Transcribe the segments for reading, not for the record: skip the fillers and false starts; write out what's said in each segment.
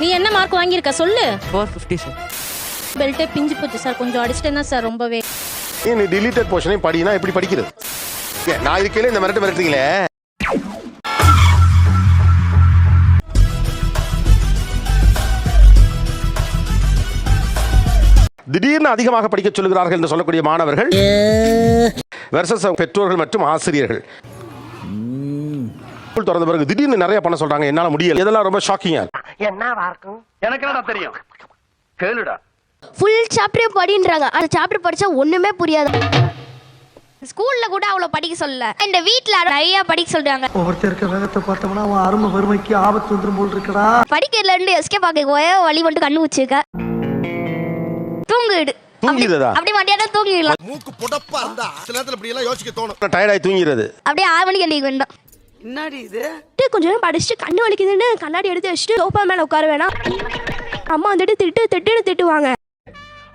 நீ என்ன மார்க் வாங்கியிருக்க சொல்லு. 450 சார். பெல்ட்டே பிஞ்சு போச்சு சார், கொஞ்சம் அடிச்சிட்டேன் தான் சார் ரொம்பவே. நீ டிலீட்டட் போர்ஷனையும் படினா எப்படி படிக்கிறது? நான் இருக்கையில இந்த மிரட்டுறீங்களே. திடீர்னு அதிகமாக படிக்க சொல்லுகிறார்கள் என்று சொல்லக்கூடிய மாணவர்கள் வெர்சஸ் பெற்றோர்கள் மற்றும் ஆசிரியர்கள். திறந்த பிறகு திடீர்னு நிறைய பண்ண சொல்றாங்க, என்னால முடியல. இதெல்லாம் ரொம்ப ஷாக்கிங்கா எனக்கு என்னடா தெரியும், கேளுடா. ஃபுல் சாப்டர் படின்றாங்க. அந்த சாப்டர் படிச்சா ஒண்ணுமே புரியாது. ஸ்கூல்ல கூட அவ்வளவு படிக்க சொல்லல, இந்த வீட்ல நிறைய படிக்க சொல்றாங்க. ஒவ்வொருத்தருக்கு வேகத்தை பார்த்தோம்னா அவன் அருமை வறுமைக்கு ஆபத்து வந்துரும் போல் இருக்கடா. படிக்கிறதுல இருந்து எஸ்கேப் ஆக வழி மட்டும் கண்ணு வச்சுக்க தூங்கிடு. தூங்கிடுதா? அப்படி மத்தியானம் தூங்கிடலாம். மூக்கு புடப்பா இருந்தா சில நேரத்துல இப்படி எல்லாம் யோசிக்க தோணும். டயர்டாயி தூங்கிடுது. அப்படியே 6 மணிக்கு எந்திரிக்க வேண்டாம். என்னடி இது? கொஞ்ச நேரம் படிச்சுட்டு கண்ணு வலிக்குதுன்னு கண்ணாடி எடுத்து வச்சுட்டு சோஃபா மேல உட்கார வேணாம். அம்மா வந்துட்டு திட்டுவாங்க.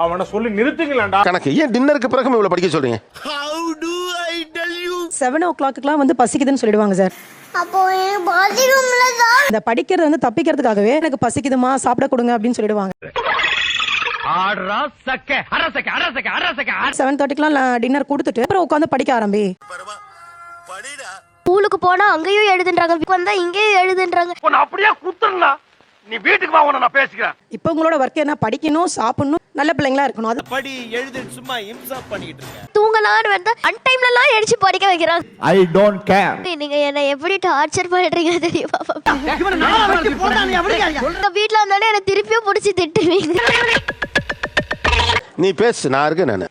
அவனை சொல்லி நிறுத்துங்களேன்டா. கணக்கு ஏன் டின்னருக்கு பிறகு இவ்வளவு படிக்க சொல்றீங்க? How do I tell you? 7 o'clockக்குலாம் வந்து பசிக்குதுன்னு சொல்லிடுவாங்க சார். அப்போ பாத்ரூம்ல தான் இந்த படிக்கிறது வந்து தப்பிக்கிறதுக்காகவே எனக்கு பசிக்குதுமா சாப்பிட கொடுங்க அப்படின்னு சொல்லிடுவாங்க. 7:30க்குலாம் டின்னர் கொடுத்துட்டு அப்புறம் உட்காந்து படிக்க ஆரம்பி. ஸ்கூலுக்கு போனா அங்கேயும் எழுதுன்றாங்க, வந்தா இங்கேயும் எழுதுன்றாங்க. அப்படியே குத்துறா, நீ வீட்டுக்கு வா, உன்னை நான் பேசிக்கிறேன். இப்போ உங்களோட ஒர்க் என்ன? படிக்கணும், சாப்பிடணும், நல்ல பிள்ளைங்களா இருக்கணும். அது படி எழுது சும்மா இம்சா பண்ணிட்டு இருக்க. தூங்கலாம்னு வந்தா அன்டைம்லலாம் எழுச்சி படிக்க வைக்கிறாங்க. I don't care. நீங்க என்ன எப்படி டார்ச்சர் பண்றீங்க தெரியுமா? வீட்ல வந்தானே என்ன திருப்பியும் புடிச்சு திட்டுவீங்க. நீ பேசு, நான் இருக்கேன். நானு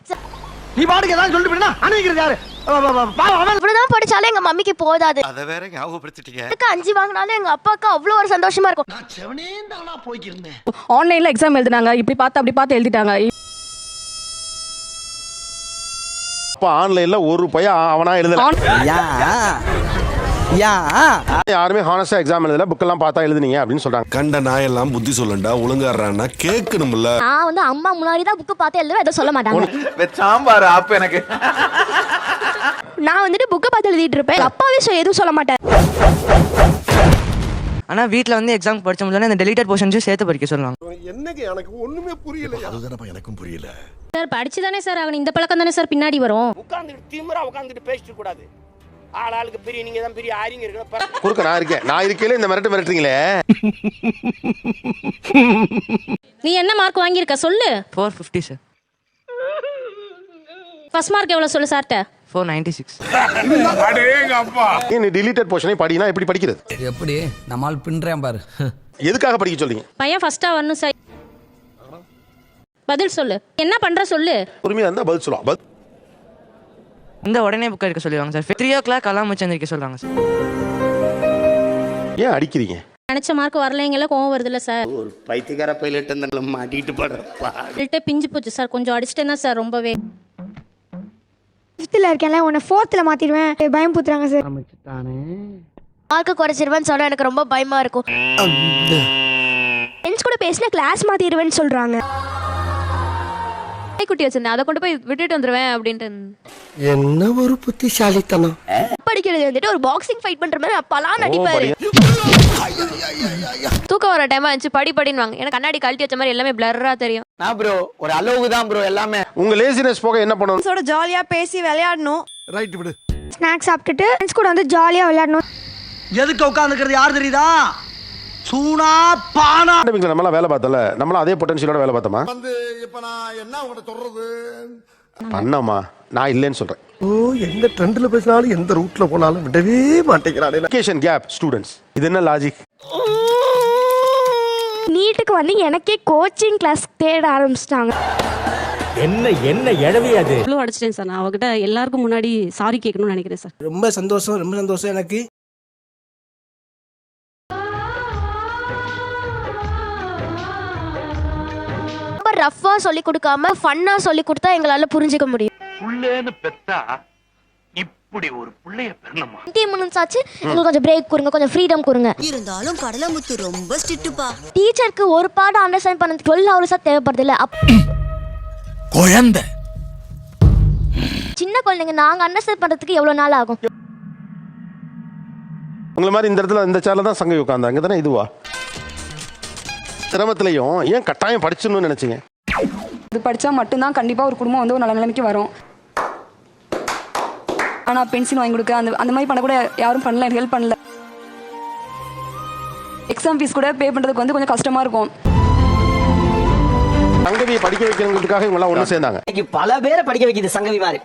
நீ பாட்டுக்கு ஏதாவது சொல்லிட்டு போயினா அணைக்கிறது யாரு? இவ்வளவுதான் படிச்சாலும் எங்க மம்மிக்கு போதாது. அத வேற ஞாபகப்படுத்திட்டீங்க. 5 வாங்கினாலும் எங்க அப்பாவுக்கு அவ்வளவு ஒரு சந்தோஷமா இருக்கும். நான் செவனேந்தானா போய்க்கிருந்தேன். ஆன்லைன்ல எக்ஸாம் எழுதினாங்க, இப்படி பார்த்து அப்படி பார்த்து எழுதிட்டாங்க. அப்ப ஆன்லைன்ல ஒரு பையன் அவனா எழுதலாம். யாருமே ஹானஸ்டா எக்ஸாம் எழுதல, புக் எல்லாம் பார்த்தா எழுதுனீங்க அப்படின்னு சொல்றாங்க. கண்ட நாயெல்லாம் புத்தி சொல்லண்டா, ஒழுங்காடுறான்னா கேட்கணும்ல. நான் வந்து அம்மா முன்னாடி தான் புக் பார்த்து எழுதுவேன், எதுவும் சொல்ல மாட்டாங்க. சாம்பார் அப்ப எனக்கு நான் வந்துட்டு புக்கை பார்த்து எழுதிட்டு இருப்பேன், அப்பாவே எதுவும் சொல்ல மாட்டார். ஆனா வீட்ல வந்து எக்ஸாம் படிச்ச முடியல, இந்த டெலிட்டட் போர்ஷன்ஸையும் சேர்த்து படிக்க சொல்லுவாங்க. என்னங்க எனக்கு ஒண்ணுமே புரியல. அதுதானப்பா எனக்கும் புரியல. சார் படிச்சு தானே சார் ஆகணும், இந்த பழக்கம் தானே சார் பின்னாடி வரும். உட்கார்ந்துட்டு திமிரா உட்கார்ந்துட்டு பேசிட்டு கூடாது. ஆளுக்கு பெரிய நீங்க தான் பெரிய ஆரிங்க இருக்கு. குறுக்க நான் இருக்கேன், நான் இருக்கையில இந்த மிரட்டுறீங்களே. நீ என்ன மார்க் வாங்கியிருக்க சொல்லு. 450 சார். ஃபர்ஸ்ட் மார்க் எவ்வளவு சொல்லு சார்ட்ட? 496. நீ டிலீட்டட் போர்ஷனையும் படினா எப்படி படிக்கிறது? எப்படி நம்மால் பின்றேன் பாரு. எதுக்காக படிக்க சொல்றீங்க? பையன் ஃபர்ஸ்டா வரணும் சார். பதில் சொல்லு, என்ன பண்ற சொல்லு. பொறுமையா இருந்தா பதில் சொல்லுவா. இந்த உடனே புக் எடுக்க சொல்லுவாங்க சார். 3 o'clock அலாம் வச்சு எந்திரிக்க சொல்றாங்க சார். ஏன் அடிக்கிறீங்க? நினைச்ச மார்க் வரலைங்கள கோவம் வருதுல்ல சார். ஒரு பைத்தியக்கார பைலட் அந்த மாட்டிட்டு படுறப்பா. பெல்ட்டே பிஞ்சு போச்சு சார், கொஞ்சம் அடிச்சிட்டேன் தான் சார் ரொம்பவே. 5th இருக்கேன்ல, உன்னை 4th மாத்திடுவேன் பயம் புத்துறாங்க சார். மார்க் குறைச்சிருவேன்னு சொன்னா எனக்கு ரொம்ப பயமா இருக்கும். ஃப்ரெண்ட்ஸ் கூட பேசினா கிளாஸ் மாத்திடுவேன்னு சொல்றாங்க. குட்டி வச்சிருந்தேன், அதை கொண்டு போய் விட்டுட்டு வந்துருவேன் அப்படின்ட்டு. என்ன ஒரு புத்திசாலித்தனம். படிக்கிறது வந்துட்டு ஒரு பாக்ஸிங் ஃபைட் பண்ற மாதிரி அப்பலாம் நடிப்பாரு. தூக்கம் வர டைம் ஆச்சு படின்னு எனக்கு கண்ணாடி கழட்டி வச்ச மாதிரி எல்லாமே பிளர்ரா தெரியும். நான் ப்ரோ ஒரு அளவுக்கு தான் ப்ரோ எல்லாமே. உங்க லேசினஸ் போக என்ன பண்ணணும்? ஃப்ரெண்ட்ஸோட ஜாலியா பேசி விளையாடணும். ரைட் விடு. ஸ்நாக்ஸ் சாப்பிட்டுட்டு ஃப்ரெண்ட்ஸ் கூட வந்து ஜாலியா விளையாடணும். எதுக்கு உட்கார்ந்துக்கிறது யார் தெரியுதா? சூனா பானா. நம்மளா வேலை பார்த்தல, நம்மளா அதே பொட்டன்ஷியலோட வேலை பார்த்தோமா? வந்து இப்ப நான் என்ன உங்கள்ட்ட சொல்றது? பண்ணமா நான் இல்லைன்னு சொல்றேன். ஓ, எந்த ட்ரெண்ட்ல பேசினாலும் எந்த ரூட்ல போனாலும் விடவே மாட்டேங்கிறானே. எஜுகேஷன் கேப் ஸ்டூடண்ட்ஸ், இது என்ன லாஜிக்? நீட்டுக்கு வந்து எனக்கே கோச்சிங் கிளாஸ் தேட ஆரம்பிச்சிட்டாங்க. என்ன எழவே அது. இவ்வளவு அடிச்சிட்டேன் சார், நான் அவகிட்ட எல்லாருக்கும் முன்னாடி சாரி கேட்கணும்னு நினைக்கிறேன் சார். ரொம்ப சந்தோஷம் எனக்கு. ரொம்ப ரஃபா சொல்லி கொடுக்காம ஃபன்னா சொல்லி கொடுத்தா எங்களால புரிஞ்சுக்க முடியும். புள்ளேன்னு பெத்தா இப்படி ஒரு புள்ளைய பெறணுமா? 20 minutes ஆச்சு, எங்களுக்கு கொஞ்சம் பிரேக் கொடுங்க, கொஞ்சம் ஃப்ரீடம் கொடுங்க. இருந்தாலும் கடலமுத்து ரொம்ப ஸ்ட்ரிக்ட்பா. டீச்சருக்கு ஒரு பாடம் அண்டர்ஸ்டாண்ட் பண்ண 12 hours தேவைப்படுது இல்ல? குழந்தை சின்ன குழந்தைங்க நாங்க அண்டர்ஸ்டாண்ட் பண்றதுக்கு எவ்வளவு நாள் ஆகும்? உங்களை மாதிரி இந்த இடத்துல இந்த சேர்ல தான் சங்கை உட்கார்ந்தாங்க தானே. இதுவா சிரமத்திலையும் ஏன் கட்டாயம் படிச்சணும்னு நினைச்சீங்க? இது படிச்சா மட்டும்தான் கண்டிப்பா ஒரு குடும்பம் வந்து ஒரு நல்ல நிலைமைக்கு வரும். ஆனா பென்ஷன் வாங்கி கொடுக்க அந்த மாதிரி பண்ண கூட யாரும் பண்ணல, ஹெல்ப் பண்ணல. எக்ஸாம் ஃபீஸ் கூட பே பண்றதுக்கு வந்து கொஞ்சம் கஷ்டமா இருக்கும். சங்கவியை படிக்க வைக்கிறதுக்காக இவங்க எல்லாம் ஒண்ணு சேர்ந்தாங்க. பல பேரை படிக்க வைக்குது சங்கவி மாதிரி.